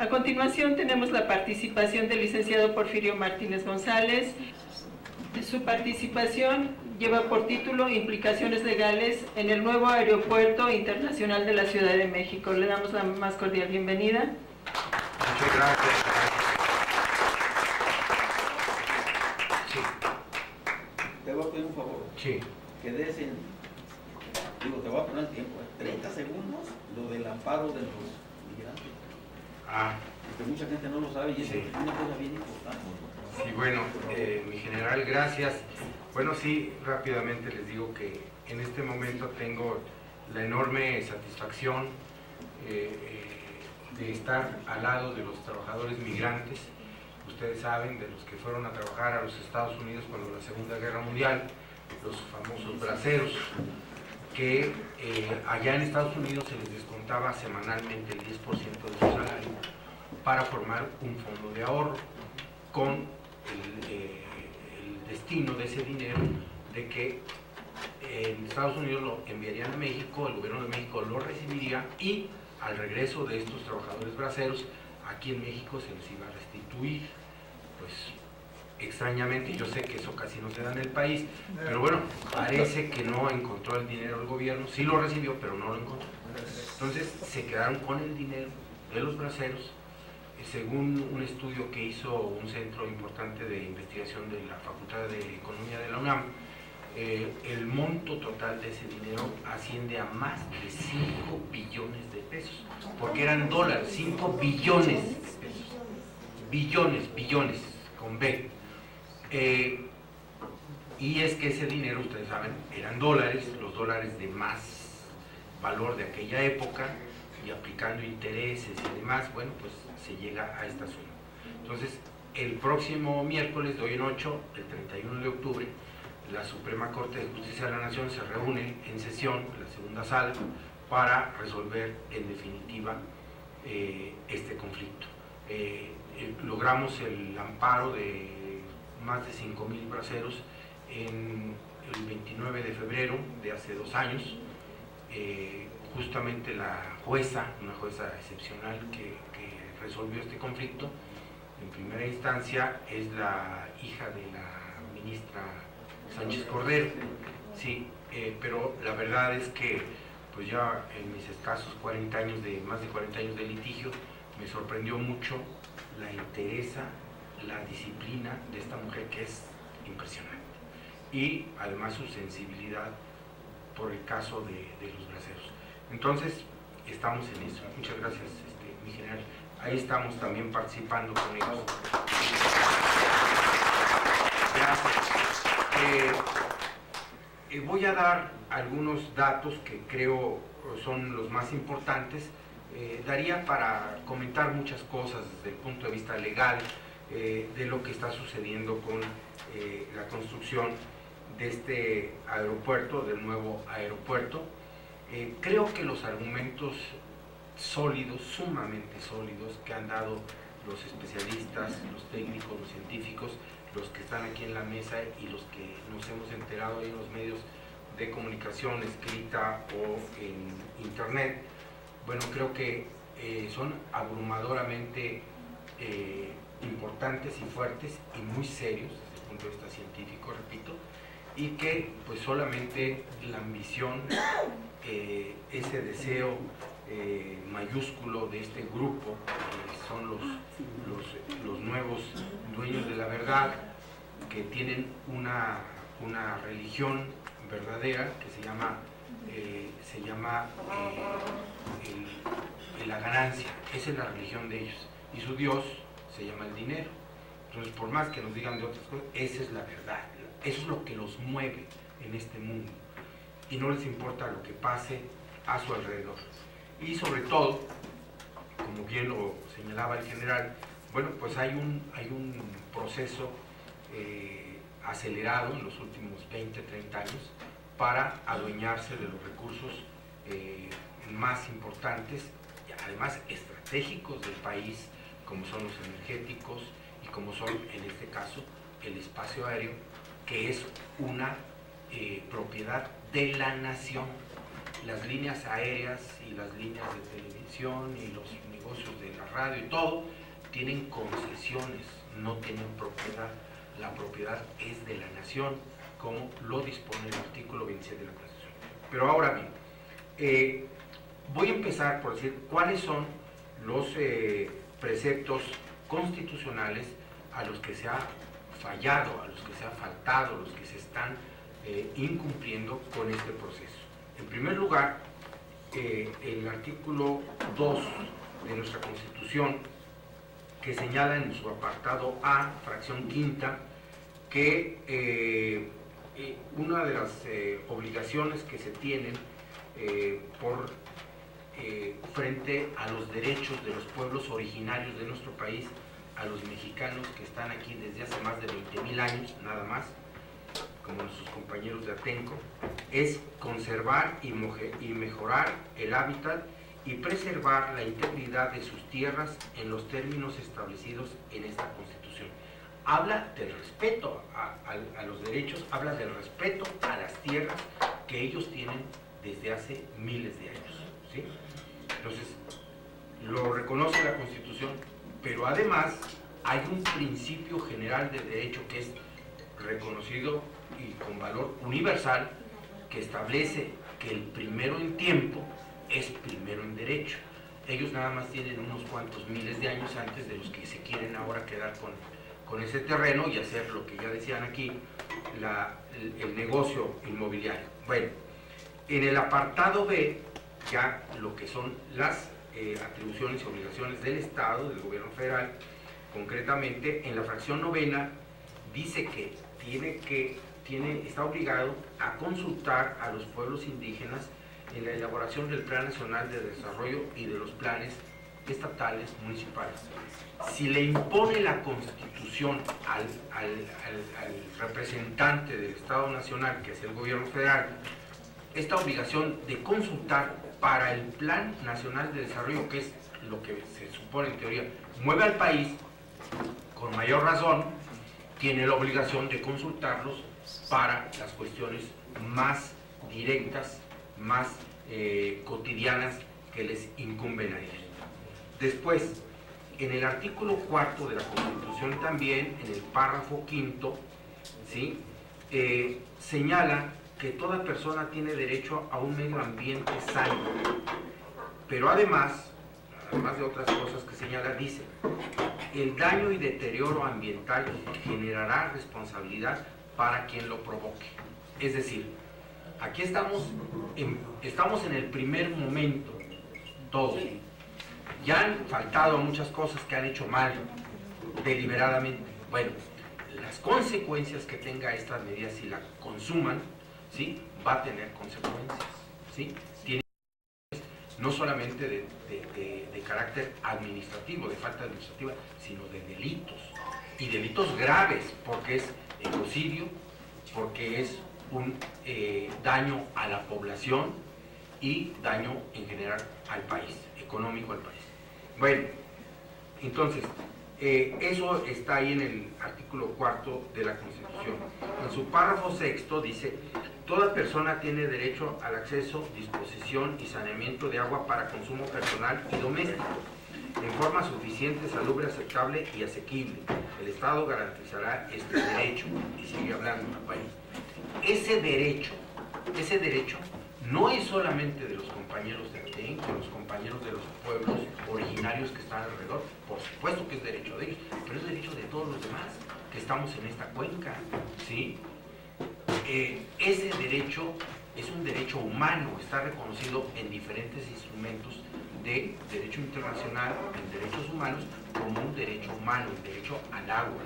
A continuación tenemos la participación del licenciado Porfirio Martínez González. Su participación lleva por título Implicaciones legales en el nuevo Aeropuerto Internacional de la Ciudad de México. Le damos la más cordial bienvenida. Muchas gracias. Sí. Te voy a pedir un favor. Sí. Que des en, te voy a poner el tiempo, 30 segundos, lo del amparo de los migrantes. Porque mucha gente no lo sabe y es una cosa bien importante. Sí, bueno, mi general, gracias. Bueno, sí, rápidamente les digo que en este momento tengo la enorme satisfacción de estar al lado de los trabajadores migrantes. Ustedes saben, de los que fueron a trabajar a los Estados Unidos cuando la Segunda Guerra Mundial, los famosos braceros, que allá en Estados Unidos se les descontaba semanalmente el 10% de su salario para formar un fondo de ahorro con el destino de ese dinero de que en Estados Unidos lo enviarían a México, el gobierno de México lo recibiría y al regreso de estos trabajadores braceros aquí en México se les iba a restituir. Pues extrañamente, yo sé que eso casi no se da en el país, pero bueno, parece que no encontró el dinero el gobierno, sí lo recibió, pero no lo encontró. Entonces se quedaron con el dinero de los braceros. Según un estudio que hizo un centro importante de investigación de la Facultad de Economía de la UNAM, el monto total de ese dinero asciende a más de 5 billones de pesos, porque eran dólares, 5 billones de pesos, billones, con B. Y es que ese dinero, ustedes saben, eran dólares, los dólares de más valor de aquella época, y aplicando intereses y demás, bueno, pues se llega a esta suma. Entonces, el próximo miércoles, de hoy en 8, el 31 de octubre, la Suprema Corte de Justicia de la Nación se reúne en sesión, la segunda sala, para resolver en definitiva este conflicto. Logramos el amparo de más de 5,000 braceros en el 29 de febrero de hace 2 años. Justamente la jueza, una jueza excepcional que resolvió este conflicto, en primera instancia es la hija de la ministra Sánchez Cordero, sí, pero la verdad es que pues ya en mis escasos más de 40 años de litigio, me sorprendió mucho la entereza, la disciplina de esta mujer, que es impresionante, y además su sensibilidad por el caso de los braceros. Entonces, estamos en eso. Muchas gracias, mi general. Ahí estamos también participando con ellos. Gracias. Voy a dar algunos datos que creo son los más importantes. Daría para comentar muchas cosas desde el punto de vista legal de lo que está sucediendo con la construcción de este aeropuerto, del nuevo aeropuerto. Creo que los argumentos sólidos, sumamente sólidos, que han dado los especialistas, los técnicos, los científicos, los que están aquí en la mesa y los que nos hemos enterado en los medios de comunicación escrita o en internet, bueno, creo que son abrumadoramente importantes y fuertes y muy serios desde el punto de vista científico, repito, y que pues solamente la ambición, ese deseo mayúsculo de este grupo, que son los nuevos dueños de la verdad, que tienen una religión verdadera que se llama la ganancia. Esa es la religión de ellos, y su Dios se llama el dinero. Entonces, por más que nos digan de otras cosas, esa es la verdad, eso es lo que los mueve en este mundo, y no les importa lo que pase a su alrededor. Y sobre todo, como bien lo señalaba el general, bueno, pues hay un proceso acelerado en los últimos 20, 30 años para adueñarse de los recursos más importantes, y además estratégicos del país, como son los energéticos y como son, en este caso, el espacio aéreo, que es una propiedad de la nación. Las líneas aéreas y las líneas de televisión y los negocios de la radio y todo, tienen concesiones, no tienen propiedad. La propiedad es de la nación, como lo dispone el artículo 27 de la Constitución. Pero ahora bien, voy a empezar por decir cuáles son los preceptos constitucionales a los que se ha fallado, a los que se ha faltado, a los que se están incumpliendo con este proceso. En primer lugar, el artículo 2 de nuestra Constitución, que señala en su apartado A, fracción quinta, que una de las obligaciones que se tienen frente a los derechos de los pueblos originarios de nuestro país, a los mexicanos que están aquí desde hace más de 20.000 años, nada más, como nuestros compañeros de Atenco, es conservar y mejorar el hábitat y preservar la integridad de sus tierras en los términos establecidos en esta Constitución. Habla del respeto a los derechos, habla del respeto a las tierras que ellos tienen desde hace miles de años, ¿sí? Entonces, lo reconoce la Constitución, pero además hay un principio general de derecho que es reconocido y con valor universal, que establece que el primero en tiempo es primero en derecho. Ellos nada más tienen unos cuantos miles de años antes de los que se quieren ahora quedar con ese terreno y hacer lo que ya decían aquí, el negocio inmobiliario. Bueno, en el apartado B, ya lo que son las atribuciones y obligaciones del Estado, del gobierno federal, concretamente en la fracción novena, dice que está obligado a consultar a los pueblos indígenas en la elaboración del Plan Nacional de Desarrollo y de los planes estatales municipales. Si le impone la Constitución al representante del Estado Nacional, que es el gobierno federal, esta obligación de consultar para el Plan Nacional de Desarrollo, que es lo que se supone en teoría mueve al país, con mayor razón tiene la obligación de consultarlos para las cuestiones más directas, más cotidianas que les incumben a ellos. Después, en el artículo 4 de la Constitución también, en el párrafo quinto, ¿sí? Señala que toda persona tiene derecho a un medio ambiente sano, pero además de otras cosas que señala, dice: el daño y deterioro ambiental generará responsabilidad para quien lo provoque. Es decir, aquí estamos en el primer momento, todos. Ya han faltado muchas cosas que han hecho mal, deliberadamente. Bueno, las consecuencias que tenga estas medidas, si la consuman, ¿sí?, va a tener consecuencias, ¿sí? Tiene no solamente de carácter administrativo, de falta administrativa, sino de delitos, y delitos graves, porque es ecocidio, porque es un daño a la población y daño en general al país, económico al país. Bueno, entonces, eso está ahí en el artículo 4 de la Constitución. En su párrafo sexto dice: toda persona tiene derecho al acceso, disposición y saneamiento de agua para consumo personal y doméstico, en forma suficiente, salubre, aceptable y asequible. El Estado garantizará este derecho. Y sigue hablando. Bueno, ese derecho no es solamente de los compañeros de Atenco, de los compañeros de los pueblos originarios que están alrededor. Por supuesto que es derecho de ellos, pero es derecho de todos los demás que estamos en esta cuenca, ¿sí? Ese derecho es un derecho humano, está reconocido en diferentes instrumentos de derecho internacional, en derechos humanos, como un derecho humano, el derecho al agua,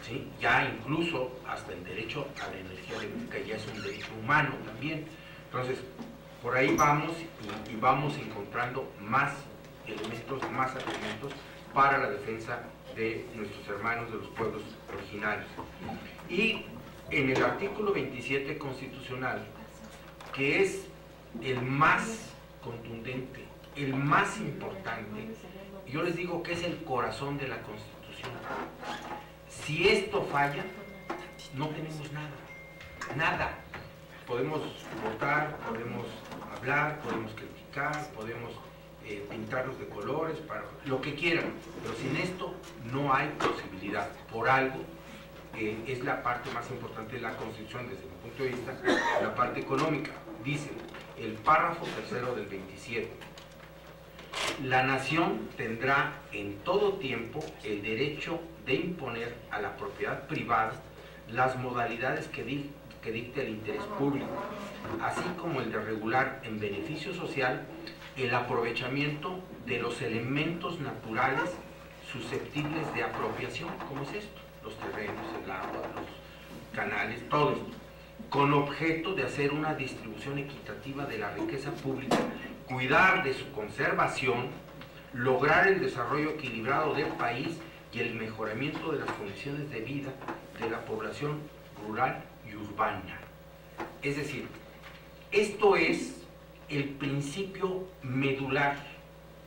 ¿sí? Ya incluso hasta el derecho a la energía eléctrica ya es un derecho humano también. Entonces, por ahí vamos y vamos encontrando más elementos, más argumentos para la defensa de nuestros hermanos de los pueblos originarios. Y en el artículo 27 constitucional, que es el más contundente, el más importante, yo les digo que es el corazón de la Constitución. Si esto falla, no tenemos nada. Podemos votar, podemos hablar, podemos criticar, podemos pintarlos de colores, para lo que quieran, pero sin esto no hay posibilidad. Por algo es la parte más importante de la Constitución desde mi punto de vista, la parte económica. Dice el párrafo tercero del 27: la nación tendrá en todo tiempo el derecho de imponer a la propiedad privada las modalidades que dicte el interés público, así como el de regular en beneficio social el aprovechamiento de los elementos naturales susceptibles de apropiación, como es esto, los terrenos, el agua, los canales, todo esto, con objeto de hacer una distribución equitativa de la riqueza pública, cuidar de su conservación, lograr el desarrollo equilibrado del país y el mejoramiento de las condiciones de vida de la población rural y urbana. Es decir, esto es el principio medular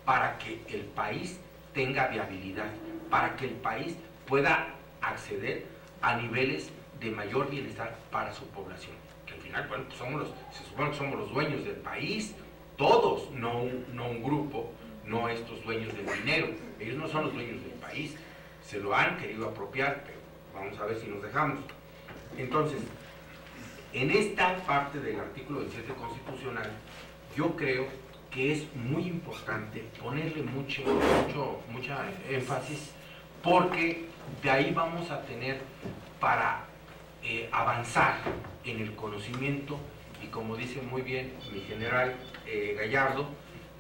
para que el país tenga viabilidad, para que el país pueda acceder a niveles de mayor bienestar para su población. Que al final, bueno, pues se supone que somos los dueños del país, todos, no un grupo, no estos dueños del dinero. Ellos no son los dueños del país, se lo han querido apropiar, pero vamos a ver si nos dejamos. Entonces, en esta parte del artículo 27 constitucional, yo creo que es muy importante ponerle mucha énfasis, porque de ahí vamos a tener para avanzar en el conocimiento, y como dice muy bien mi general Gallardo,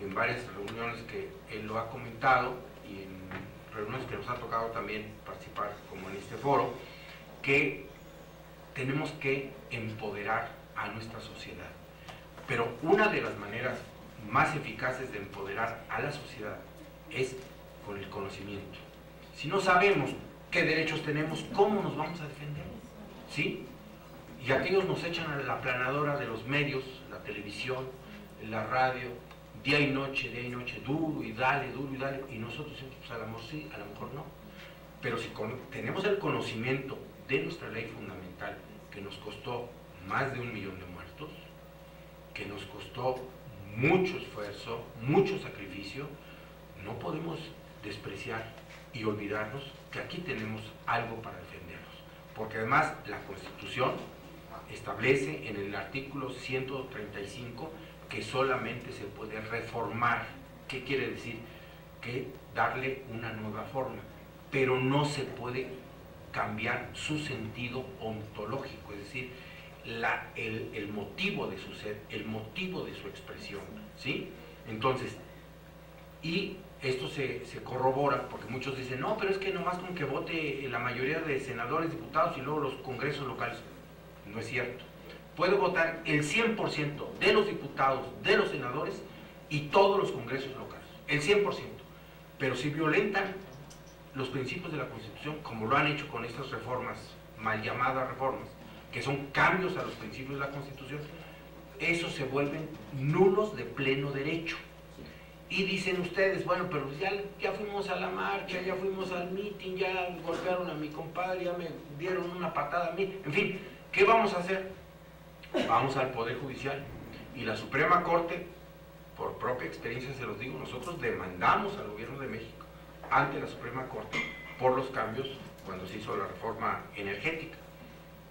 en varias reuniones que él lo ha comentado, y en reuniones que nos ha tocado también participar, como en este foro, que tenemos que empoderar a nuestra sociedad. Pero una de las maneras más eficaces de empoderar a la sociedad es con el conocimiento. Si no sabemos qué derechos tenemos, ¿cómo nos vamos a defender? ¿Sí? Y aquellos nos echan a la aplanadora de los medios, la televisión, la radio, día y noche, duro y dale, y nosotros pues a lo mejor sí, a lo mejor no. Pero si tenemos el conocimiento de nuestra ley fundamental, que nos costó más de 1 millón de muertos, que nos costó mucho esfuerzo, mucho sacrificio, no podemos despreciar y olvidarnos que aquí tenemos algo para defendernos, porque además la Constitución establece en el artículo 135 que solamente se puede reformar. ¿Qué quiere decir? Que darle una nueva forma, pero no se puede cambiar su sentido ontológico, es decir, el motivo de su ser, el motivo de su expresión, ¿sí? Entonces, y esto se corrobora, porque muchos dicen, no, pero es que nomás con que vote la mayoría de senadores, diputados y luego los congresos locales. No es cierto. Puede votar el 100% de los diputados, de los senadores y todos los congresos locales, el 100%. Pero si violentan los principios de la Constitución, como lo han hecho con estas reformas, mal llamadas reformas, que son cambios a los principios de la Constitución, esos se vuelven nulos de pleno derecho. Y dicen ustedes, bueno, pero ya fuimos a la marcha, ya fuimos al meeting, ya golpearon a mi compadre, ya me dieron una patada a mí, en fin, ¿qué vamos a hacer? Vamos al Poder Judicial, y la Suprema Corte, por propia experiencia se los digo, nosotros demandamos al gobierno de México ante la Suprema Corte por los cambios cuando se hizo la reforma energética.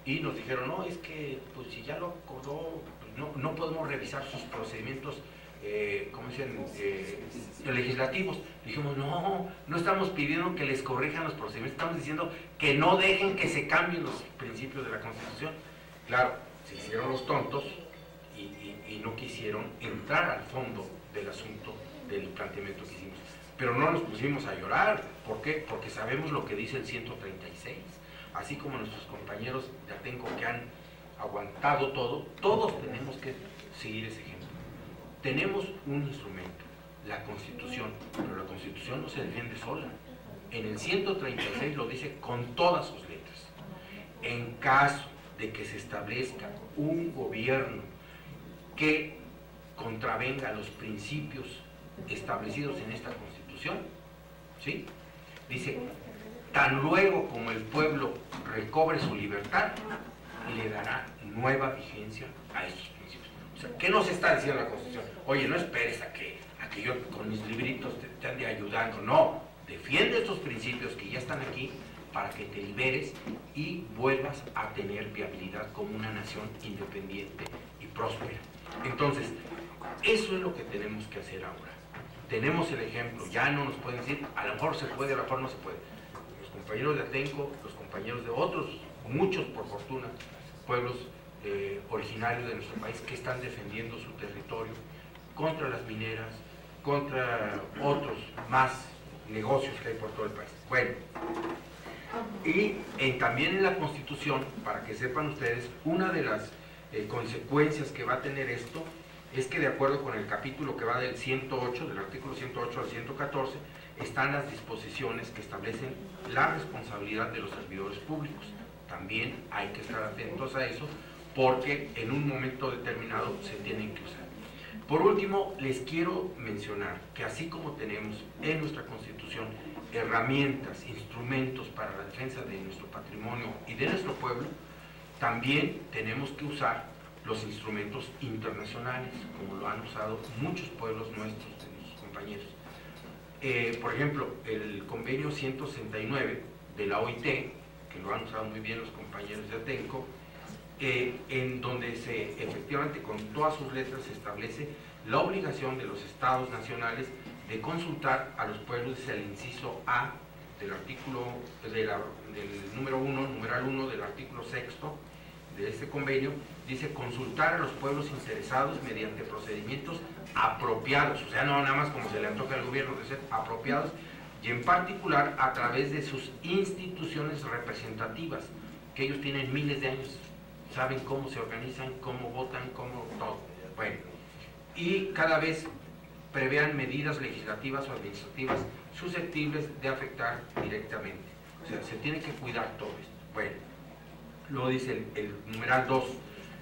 Y nos dijeron, no, es que pues si ya lo acordó, pues no podemos revisar sus procedimientos legislativos. Dijimos, no estamos pidiendo que les corrijan los procedimientos, estamos diciendo que no dejen que se cambien los principios de la Constitución. Claro, se hicieron los tontos y no quisieron entrar al fondo del asunto del planteamiento que hicimos. Pero no nos pusimos a llorar. ¿Por qué? Porque sabemos lo que dice el 136. Así como nuestros compañeros de Atenco que han aguantado todo, todos tenemos que seguir ese ejemplo. Tenemos un instrumento, la Constitución, pero la Constitución no se defiende sola. En el 136 lo dice con todas sus letras. En caso de que se establezca un gobierno que contravenga los principios establecidos en esta Constitución, ¿sí? Dice, tan luego como el pueblo recobre su libertad, le dará nueva vigencia a estos principios. O sea, ¿qué nos está diciendo la Constitución? Oye, no esperes a que que yo con mis libritos te ande ayudando. No, defiende estos principios que ya están aquí para que te liberes y vuelvas a tener viabilidad como una nación independiente y próspera. Entonces, eso es lo que tenemos que hacer ahora. Tenemos el ejemplo, ya no nos pueden decir, a lo mejor se puede, a lo mejor no se puede. Los compañeros de Atenco, los compañeros de otros, muchos por fortuna, pueblos originarios de nuestro país que están defendiendo su territorio contra las mineras, contra otros más negocios que hay por todo el país. Bueno, y también en la Constitución, para que sepan ustedes, una de las consecuencias que va a tener esto es que de acuerdo con el capítulo que va del 108, del artículo 108 al 114, están las disposiciones que establecen la responsabilidad de los servidores públicos. También hay que estar atentos a eso, porque en un momento determinado se tienen que usar. Por último, les quiero mencionar que así como tenemos en nuestra Constitución herramientas, instrumentos para la defensa de nuestro patrimonio y de nuestro pueblo, también tenemos que usar los instrumentos internacionales, como lo han usado muchos pueblos nuestros, de nuestros compañeros. Por ejemplo, el convenio 169 de la OIT, que lo han usado muy bien los compañeros de Atenco, en donde efectivamente con todas sus letras se establece la obligación de los estados nacionales de consultar a los pueblos, es el inciso A del artículo, del número 1, numeral 1 del artículo 6 de este convenio, dice consultar a los pueblos interesados mediante procedimientos apropiados, o sea, no nada más como se le antoja al gobierno, de ser apropiados, y en particular a través de sus instituciones representativas, que ellos tienen miles de años, saben cómo se organizan, cómo votan, cómo todo. Bueno, y cada vez prevean medidas legislativas o administrativas susceptibles de afectar directamente. O sea, se tiene que cuidar todo esto. Bueno, luego dice el numeral 2.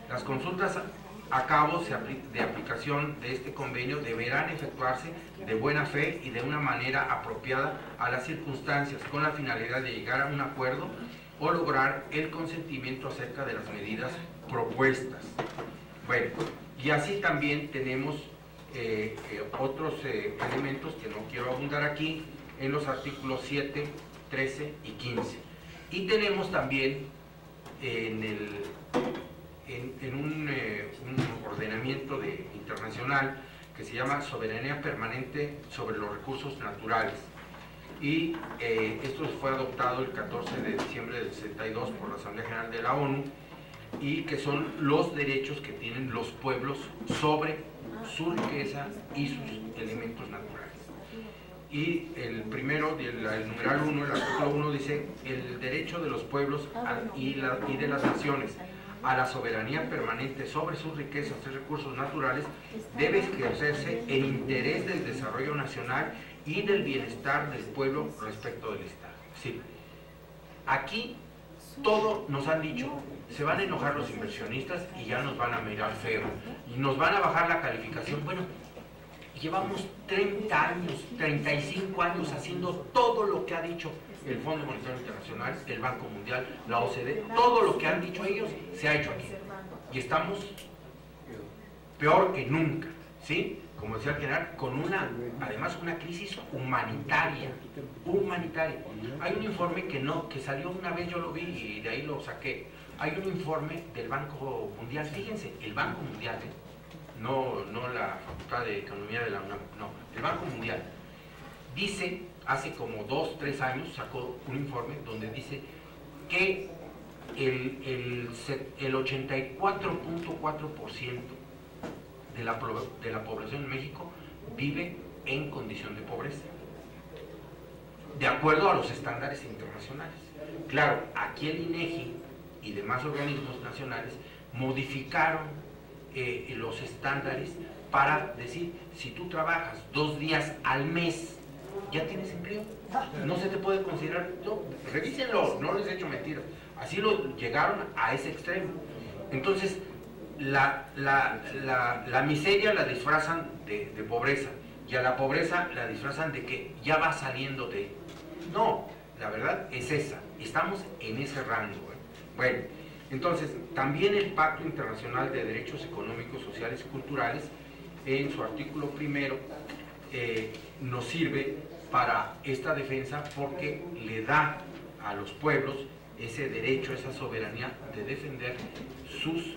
Las consultas a cabo de aplicación de este convenio deberán efectuarse de buena fe y de una manera apropiada a las circunstancias, con la finalidad de llegar a un acuerdo o lograr el consentimiento acerca de las medidas propuestas. Bueno, y así también tenemos otros elementos que no quiero abundar aquí, en los artículos 7, 13 y 15. Y tenemos también en un ordenamiento internacional que se llama Soberanía Permanente sobre los Recursos Naturales. Y esto fue adoptado el 14 de diciembre del 62 por la Asamblea General de la ONU, y que son los derechos que tienen los pueblos sobre su riqueza y sus elementos naturales. Y el primero, el numeral 1, el artículo 1 dice: el derecho de los pueblos y de las naciones a la soberanía permanente sobre sus riquezas y recursos naturales debe ejercerse en interés del desarrollo nacional y del bienestar del pueblo respecto del Estado. Sí. Aquí todo nos han dicho, se van a enojar los inversionistas y ya nos van a mirar feo y nos van a bajar la calificación. Bueno, llevamos 30 años, 35 años haciendo todo lo que ha dicho el Fondo Monetario Internacional, el Banco Mundial, la OCDE, todo lo que han dicho ellos se ha hecho aquí. Y estamos peor que nunca, ¿sí? Como decía el general, con además una crisis humanitaria. Hay un informe que salió una vez, yo lo vi y de ahí lo saqué. Hay un informe del Banco Mundial, fíjense, el Banco Mundial, no la Facultad de Economía de la UNAM, no, el Banco Mundial, dice, hace como 2 o 3 años sacó un informe donde dice que el 84.4% de la población en México vive en condición de pobreza, de acuerdo a los estándares internacionales. Claro, aquí el INEGI y demás organismos nacionales modificaron los estándares para decir, si tú trabajas 2 días al mes, ya tienes empleo, no se te puede considerar, no, revísenlo, no les he hecho mentiras, así lo llegaron a ese extremo. Entonces, la miseria la disfrazan de pobreza, y a la pobreza la disfrazan de que ya va saliendo de... No, la verdad es esa, estamos en ese rango. Bueno, entonces, también el Pacto Internacional de Derechos Económicos, Sociales y Culturales, en su artículo primero, nos sirve para esta defensa porque le da a los pueblos ese derecho, esa soberanía de defender sus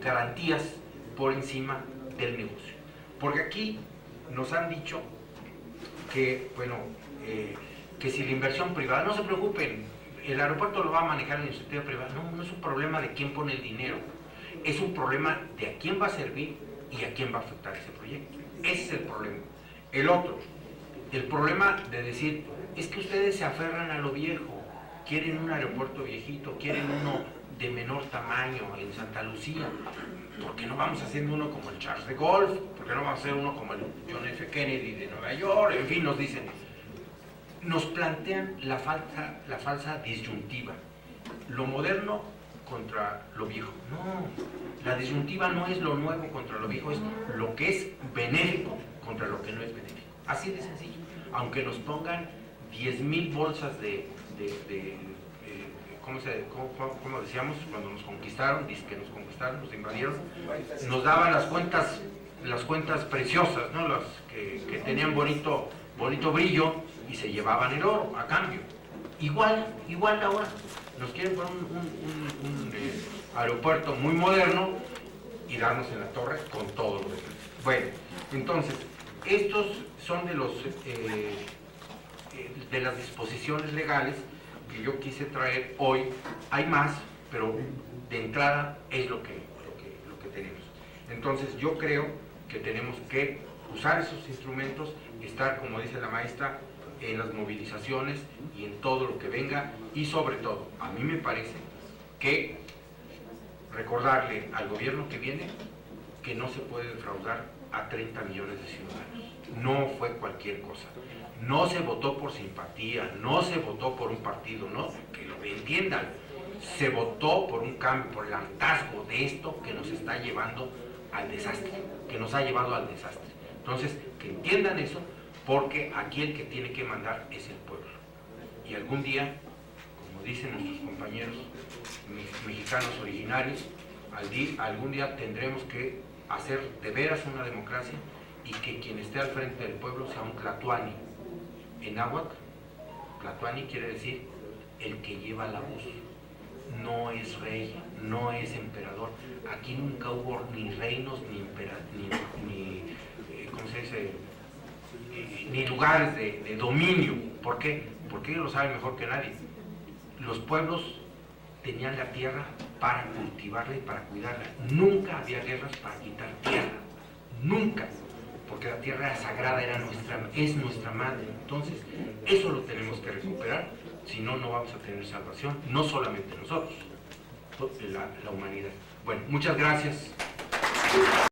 garantías por encima del negocio. Porque aquí nos han dicho que, bueno, que si la inversión privada, no se preocupen, el aeropuerto lo va a manejar la iniciativa privada. No, no es un problema de quién pone el dinero, es un problema de a quién va a servir y a quién va a afectar ese proyecto. Ese es el problema. El otro, el problema de decir, es que ustedes se aferran a lo viejo, quieren un aeropuerto viejito, quieren uno de menor tamaño en Santa Lucía. ¿Por qué no vamos haciendo uno como el Charles de Gaulle? ¿Por qué no vamos a hacer uno como el John F. Kennedy de Nueva York? En fin, nos dicen, nos plantean la falsa disyuntiva, lo moderno contra lo viejo. No, la disyuntiva no es lo nuevo contra lo viejo, es lo que es benéfico contra lo que no es benéfico. Así de sencillo. Aunque nos pongan 10,000 bolsas ¿cómo decíamos? Cuando nos conquistaron, nos invadieron, nos daban las cuentas preciosas, ¿no? Las que tenían bonito brillo y se llevaban el oro a cambio. Igual ahora nos quieren poner un aeropuerto muy moderno y darnos en la torre con todo lo demás. Bueno, entonces, estos son de las disposiciones legales que yo quise traer hoy. Hay más, pero de entrada es lo que tenemos. Entonces yo creo que tenemos que usar esos instrumentos, estar, como dice la maestra, en las movilizaciones y en todo lo que venga, y sobre todo, a mí me parece que recordarle al gobierno que viene que no se puede defraudar a 30 millones de ciudadanos. No fue cualquier cosa. No se votó por simpatía, no se votó por un partido, no, que lo entiendan. Se votó por un cambio, por el hartazgo de esto que nos está llevando al desastre, que nos ha llevado al desastre. Entonces, que entiendan eso, porque aquí el que tiene que mandar es el pueblo. Y algún día, como dicen nuestros compañeros mexicanos originarios, algún día tendremos que hacer de veras una democracia y que quien esté al frente del pueblo sea un tlatoani. En náhuatl, tlatoani quiere decir el que lleva la voz. No es rey, no es emperador. Aquí nunca hubo ni reinos, ¿cómo se dice? Ni lugares de dominio. ¿Por qué? Porque ellos lo saben mejor que nadie. Los pueblos tenían la tierra para cultivarla y para cuidarla. Nunca había guerras para quitar tierra. Nunca. Porque la tierra era sagrada, es nuestra madre. Entonces, eso lo tenemos que recuperar, si no, no vamos a tener salvación, no solamente nosotros, la humanidad. Bueno, muchas gracias.